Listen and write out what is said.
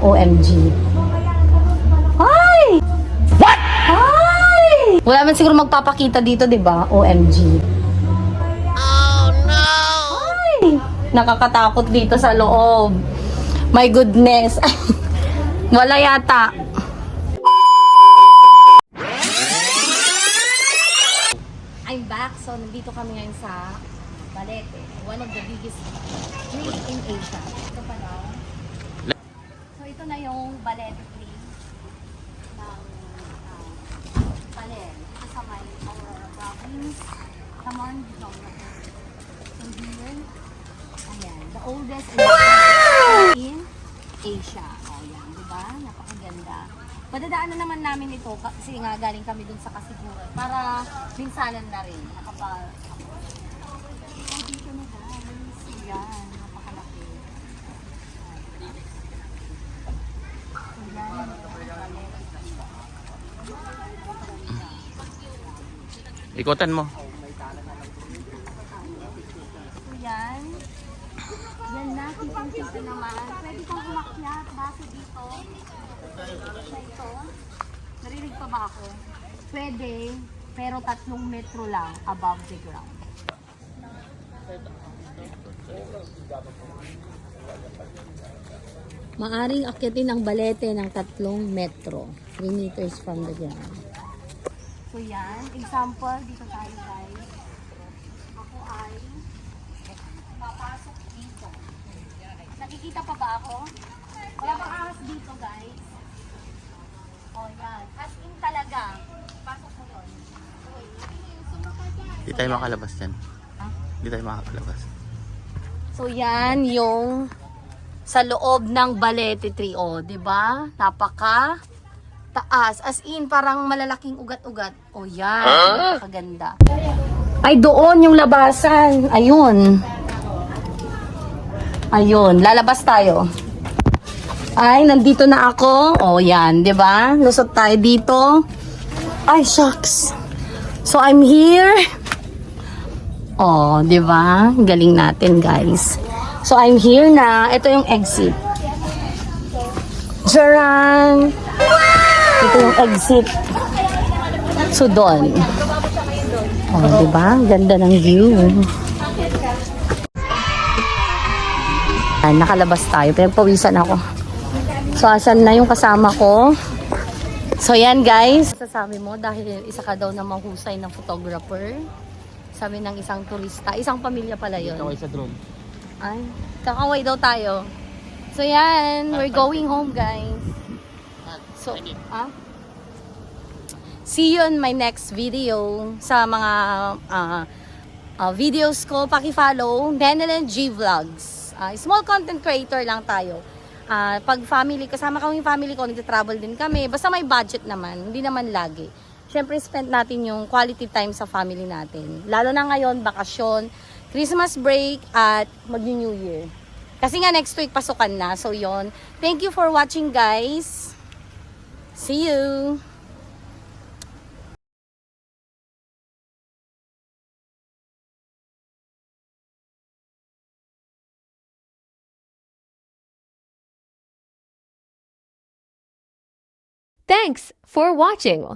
OMG. Hi! What? Hi! Wala man siguro magpapakita dito, di ba? OMG. Oh no! Hi! Nakakatakot dito sa loob. My goodness. Wala yata. I'm back. So, nandito kami ngayon sa Balete. One of the biggest place in Asia. Ito pa daw. So, ito na yung Balete place ng Baler. Ito sa may Aurora province. Come on, dito na po. So, here. Ayan. The oldest in Asia. O, yan. Diba? Napakaganda. Madadaanan naman namin ito kasi nga galing kami dun sa Kasiguran para minsanan na rin. Dito na guys. Yan. Napakalaki. Ikutan mo. So yan. Yan na. Kitang-kita naman. Pwede kang umakyat. Base dito. Na ito. Narinig pa ba ako? Pwede. Pero 3 metro lang above the ground. Maaring akyatin ang Balete ng 3 metro. 3 meters from the ground. So yan, example, dito tayo guys. Ako ay papasok dito. Nakikita pa ba ako? Wala pang ahas dito guys. O yan, as in talaga. Pasok mo yun. Hindi tayo makalabas yan. Hindi tayo makakalabas. So yan yung sa loob ng Balete Tree, o, 'di ba? Napaka taas, as in parang malalaking ugat-ugat. O yan, napakaganda. Ay doon yung labasan. Ayun. Ayun, lalabas tayo. Ay, nandito na ako. O yan, 'di ba? Lusot tayo dito. Ay, shucks. So I'm here. Oh, 'di ba? Galing natin, guys. So I'm here na. Ito yung exit. Charan! Ito yung exit. So doon. Oh, 'di ba? Ganda ng view. Nakalabas tayo. Pinagpawisan ako. So asan na yung kasama ko? So yan, guys. Sasabi mo dahil isa ka daw na mahusay na photographer. Sabi ng isang turista. Isang pamilya pala yun. Kakaway sa drone. Ay, kakaway daw tayo. So yan, we're going home guys. So, see you in my next video. Sa mga videos ko, paki-follow Nenelen G Vlogs. Small content creator lang tayo. Pag family, kasama kami yung family ko, nagta-travel din kami. Basta may budget naman, hindi naman lagi. Siyempre, spend natin yung quality time sa family natin. Lalo na ngayon, bakasyon, Christmas break, at mag-New Year. Kasi nga, next week, pasukan na. So, yon. Thank you for watching, guys. See you! Thanks for watching.